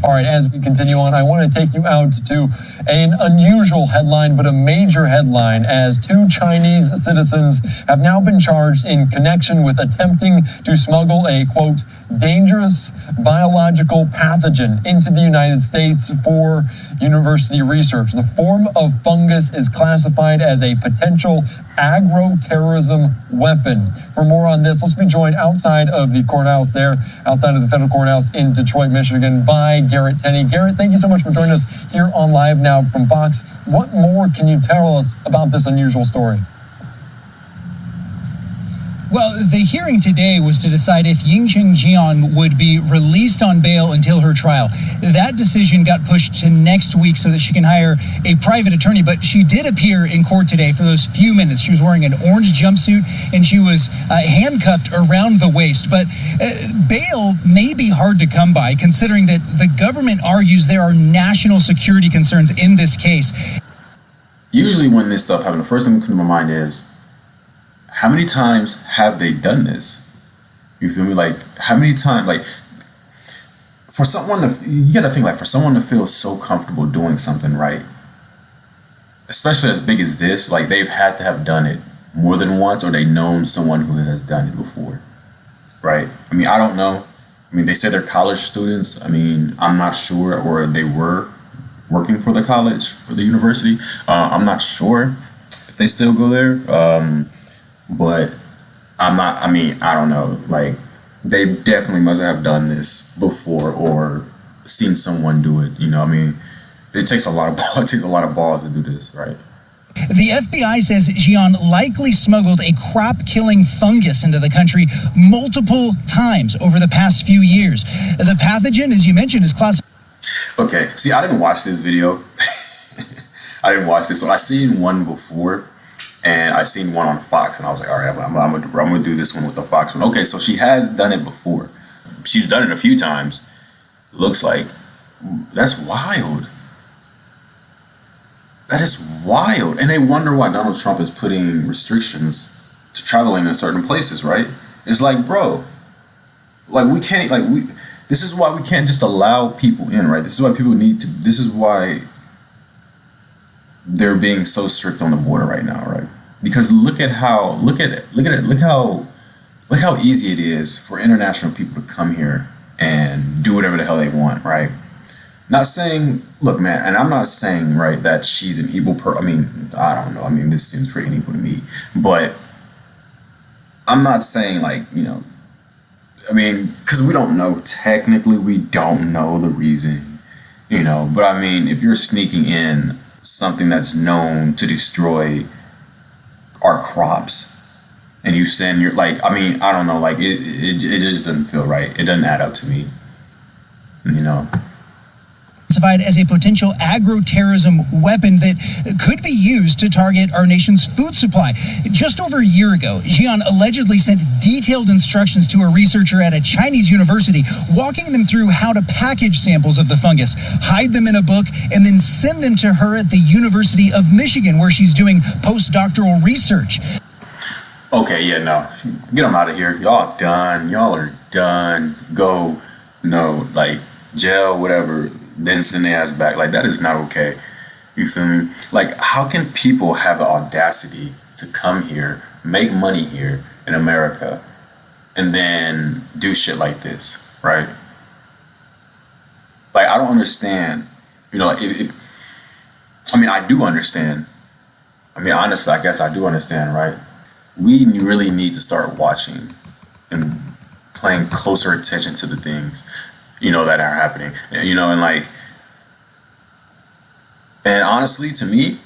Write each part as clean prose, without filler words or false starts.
All right, as we continue on, I want to take you out to an unusual headline, but a major headline, as 2 Chinese citizens have now been charged in connection with attempting to smuggle a, quote, dangerous biological pathogen into the United States for university research. The form of fungus is classified as a potential agro-terrorism weapon. For more on this, let's be joined outside of the courthouse there, outside of the federal courthouse in Detroit, Michigan, by Garrett Tenney. Garrett, thank you so much for joining us here on Live Now from Fox. What more can you tell us about this unusual story? Well, the hearing today was to decide if Yingqing Jian would be released on bail until her trial. That decision got pushed to next week so that she can hire a private attorney, but she did appear in court today for those few minutes. She was wearing an orange jumpsuit and she was handcuffed around the waist. But bail may be hard to come by, considering that the government argues there are national security concerns in this case. Usually when this stuff happens, the first thing that comes to my mind is, how many times have they done this? You feel me? Like, how many times, like, for someone to, you gotta think, like, for someone to feel so comfortable doing something, right? Especially as big as this, like, they've had to have done it more than once, or they've known someone who has done it before, right? I mean, I don't know. I mean, they say they're college students. I mean, I'm not sure, or they were working for the college or the university. I'm not sure if they still go there. But I'm not, I mean, I don't know, like, they definitely must have done this before or seen someone do it, you know. I mean, it takes a lot of balls, to do this, right? The FBI says Jian likely smuggled a crop-killing fungus into the country multiple times over the past few years. The pathogen, as you mentioned, is classified. Okay, see, I didn't watch this video. I didn't watch this one. I seen one before. And I seen one on Fox, and I was like, all right, I'm gonna do this one with the Fox one. Okay, so she has done it before. She's done it a few times. Looks like. That's wild. That is wild. And they wonder why Donald Trump is putting restrictions to traveling in certain places, right? It's like, bro, like, we can't, like, this is why we can't just allow people in, right? This is why people need to, this is why they're being so strict on the border right now, right? Because look how easy it is for international people to come here and do whatever the hell they want, right? Not saying, look, man, and I'm not saying, right, that she's an evil person. I mean, I don't know. I mean, this seems pretty evil to me, but I'm not saying, like, you know, I mean, because we don't know. Technically, we don't know the reason, you know. But I mean, if you're sneaking in something that's known to destroy our crops, and you send your, like, I mean, I don't know, like, it just doesn't feel right. It doesn't add up to me, you know. Classified as a potential agro-terrorism weapon that could be used to target our nation's food supply. Just over a year ago, Jian allegedly sent detailed instructions to a researcher at a Chinese university, walking them through how to package samples of the fungus, hide them in a book, and then send them to her at the University of Michigan, where she's doing postdoctoral research. Okay, yeah, no. Get them out of here. Y'all done. Y'all are done. Go, no, like, jail, whatever. Then send their ass back. Like, that is not okay. You feel me? Like, how can people have the audacity to come here, make money here in America, and then do shit like this, right? Like, I don't understand. You know, I mean, I do understand. I mean, honestly, I guess I do understand, right? We really need to start watching and paying closer attention to the things, you know, that are happening, you know, and like, and honestly, to me,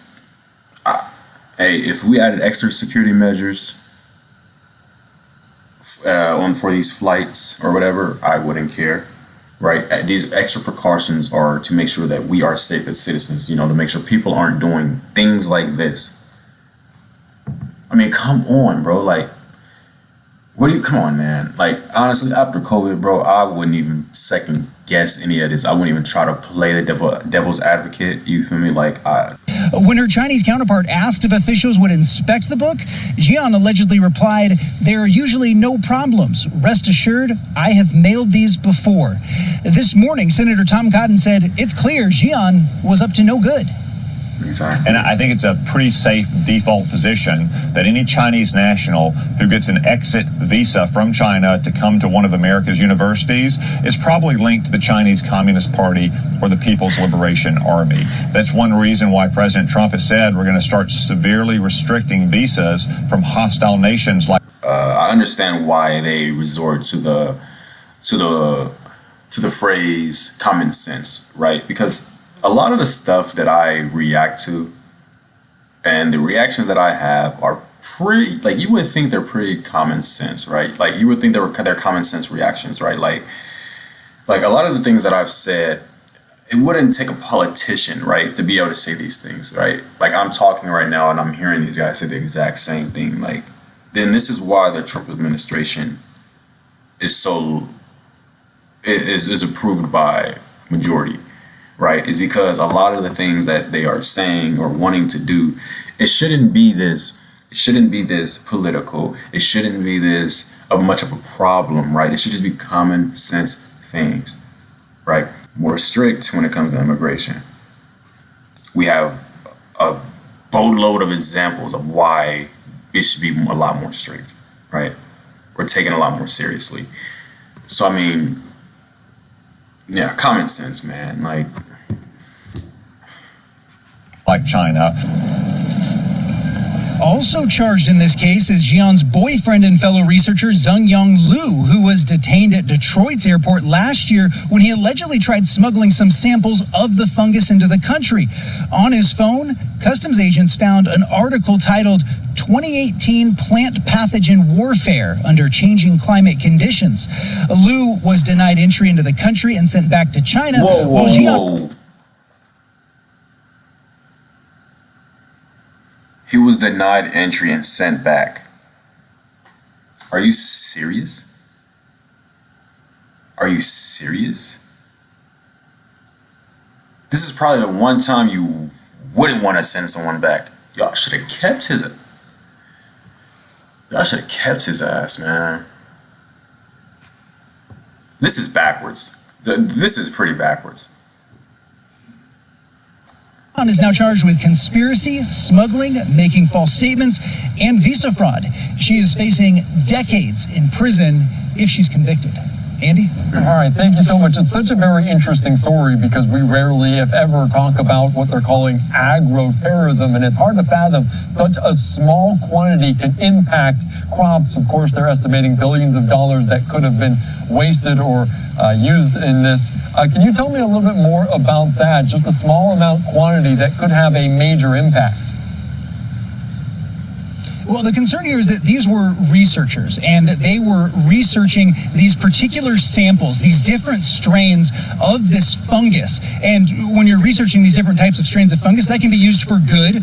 hey, if we added extra security measures for these flights or whatever, I wouldn't care, right? These extra precautions are to make sure that we are safe as citizens, you know, to make sure people aren't doing things like this. I mean, come on, bro, like, come on, man. Like, honestly, after COVID, bro, I wouldn't even second guess any of this. I wouldn't even try to play the devil's advocate. You feel me? Like, When her Chinese counterpart asked if officials would inspect the book, Jian allegedly replied, "There are usually no problems. Rest assured, I have mailed these before." This morning, Senator Tom Cotton said it's clear Jian was up to no good. Exactly. And I think it's a pretty safe default position that any Chinese national who gets an exit visa from China to come to one of America's universities is probably linked to the Chinese Communist Party or the People's Liberation Army. That's one reason why President Trump has said we're going to start severely restricting visas from hostile nations like. I understand why they resort to the phrase common sense, right? Because a lot of the stuff that I react to and the reactions that I have are pretty, like, you would think they're pretty common sense, right? Like, you would think they're common sense reactions, right? Like a lot of the things that I've said, it wouldn't take a politician, right, to be able to say these things, right? Like, I'm talking right now and I'm hearing these guys say the exact same thing. Like, then this is why the Trump administration is approved by majority. Right, is because a lot of the things that they are saying or wanting to do, it shouldn't be this political. It shouldn't be this much of a problem, right? It should just be common sense things, right? More strict when it comes to immigration. We have a boatload of examples of why it should be a lot more strict, right? We're taken a lot more seriously. So, I mean, yeah, common sense, man. Like China. Also charged in this case is Jian's boyfriend and fellow researcher Zheng Yang Liu, who was detained at Detroit's airport last year when he allegedly tried smuggling some samples of the fungus into the country. On his phone, customs agents found an article titled 2018 Plant Pathogen Warfare Under Changing Climate Conditions. Liu was denied entry into the country and sent back to China. Whoa. He was denied entry and sent back. Are you serious? Are you serious? This is probably the one time you wouldn't want to send someone back. Y'all should have kept his ass, man. This is backwards. This is pretty backwards. Is now charged with conspiracy, smuggling, making false statements, and visa fraud. She is facing decades in prison if she's convicted. Andy? All right, thank you so much. It's such a very interesting story because we rarely, if ever, talk about what they're calling agro-terrorism, and it's hard to fathom such a small quantity can impact crops. Of course, they're estimating billions of dollars that could have been wasted or used in this. Can you tell me a little bit more about that? Just a small amount quantity that could have a major impact. Well, the concern here is that these were researchers and that they were researching these particular samples, these different strains of this fungus. And when you're researching these different types of strains of fungus, that can be used for good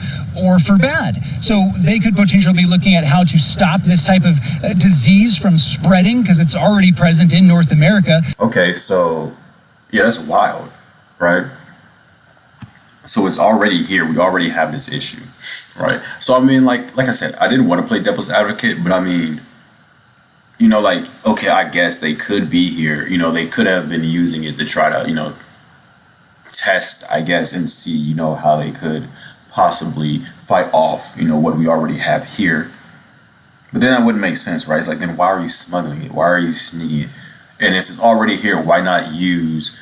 or for bad. So they could potentially be looking at how to stop this type of disease from spreading because it's already present in North America. Okay, so yeah, that's wild, right? So it's already here. We already have this issue, right? So I mean, like I said, I didn't want to play devil's advocate, but I mean, you know, like, okay, I guess they could be here. You know, they could have been using it to try to, you know, test, I guess, and see, you know, how they could possibly fight off, you know, what we already have here. But then that wouldn't make sense, right? It's like, then why are you smuggling it? Why are you sneaking it? And if it's already here, why not use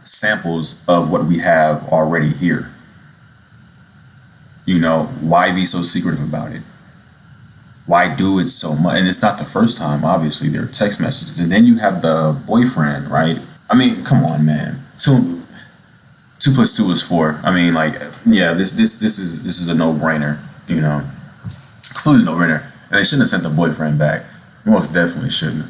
samples of what we have already here? You know, why be so secretive about it? Why do it so much? And it's not the first time, obviously. There are text messages. And then you have the boyfriend, right? I mean, come on, man. Two plus two is four. I mean, like, yeah, this is a no-brainer, you know. Completely no-brainer. And they shouldn't have sent the boyfriend back. Most definitely shouldn't.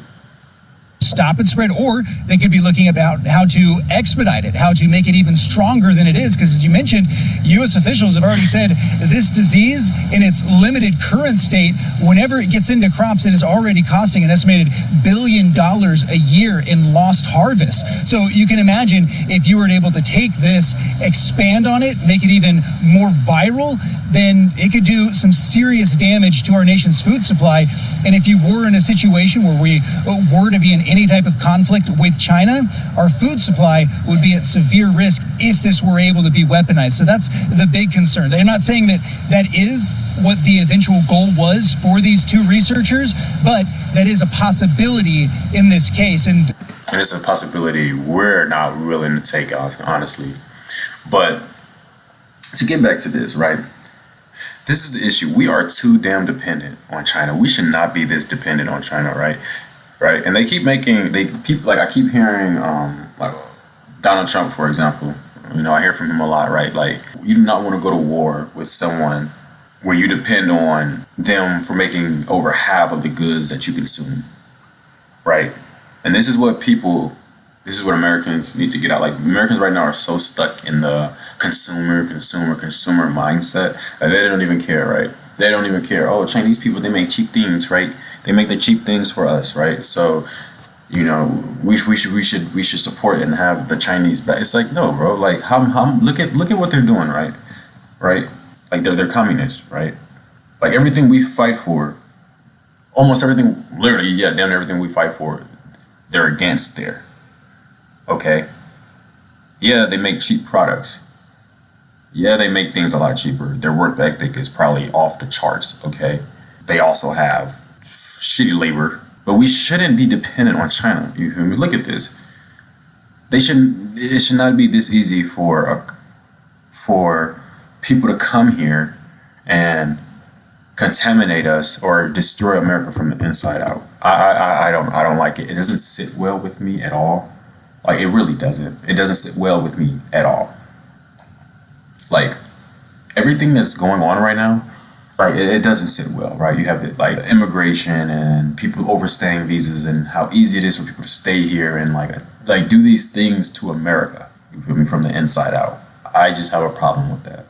stop its spread, or they could be looking about how to expedite it, how to make it even stronger than it is. Because as you mentioned, U.S. officials have already said this disease in its limited current state, whenever it gets into crops, it is already costing an estimated $1 billion a year in lost harvest. So you can imagine if you were able to take this, expand on it, make it even more viral, then it could do some serious damage to our nation's food supply. And if you were in a situation where we were to be in any type of conflict with China, our food supply would be at severe risk if this were able to be weaponized. So that's the big concern. They're not saying that that is what the eventual goal was for these two researchers, but that is a possibility in this case. And it's a possibility we're not willing to take, honestly. But to get back to this, right? This is the issue. We are too damn dependent on China. We should not be this dependent on China, right? Right? And I keep hearing, like Donald Trump, for example. I hear from him a lot, right? Like, you do not want to go to war with someone where you depend on them for making over half of the goods that you consume, right? And this is what Americans need to get out. Like, Americans right now are so stuck in the consumer mindset that they don't even care, right? They don't even care. Oh, Chinese people, they make cheap things, right? They make the cheap things for us, right? So, we should support and have the Chinese back. It's like, no, bro. Like, look at what they're doing, right? Right? Like, they're communists, right? Like, everything we fight for, almost everything, literally, yeah, damn near everything we fight for, they're against there. Okay? Yeah, they make cheap products. Yeah, they make things a lot cheaper. Their work ethic is probably off the charts, okay? They also have shitty labor. But we shouldn't be dependent on China. You feel me? Look at this. It should not be this easy for people to come here and contaminate us or destroy America from the inside out. I don't like it. It doesn't sit well with me at all. Like, it really doesn't. It doesn't sit well with me at all. Like, everything that's going on right now, like, it doesn't sit well, right? You have the, like, immigration and people overstaying visas and how easy it is for people to stay here and like do these things to America. You feel me? From the inside out. I just have a problem with that.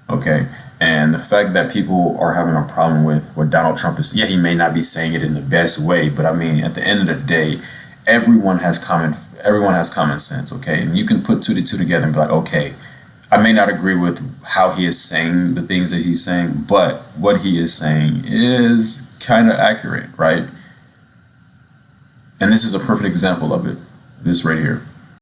Okay. And the fact that people are having a problem with what Donald Trump is, yeah, he may not be saying it in the best way, but I mean, at the end of the day, everyone has common sense, okay? And you can put two together and be like, okay, I may not agree with how he is saying the things that he's saying, but what he is saying is kind of accurate, right? And this is a perfect example of it, this right here.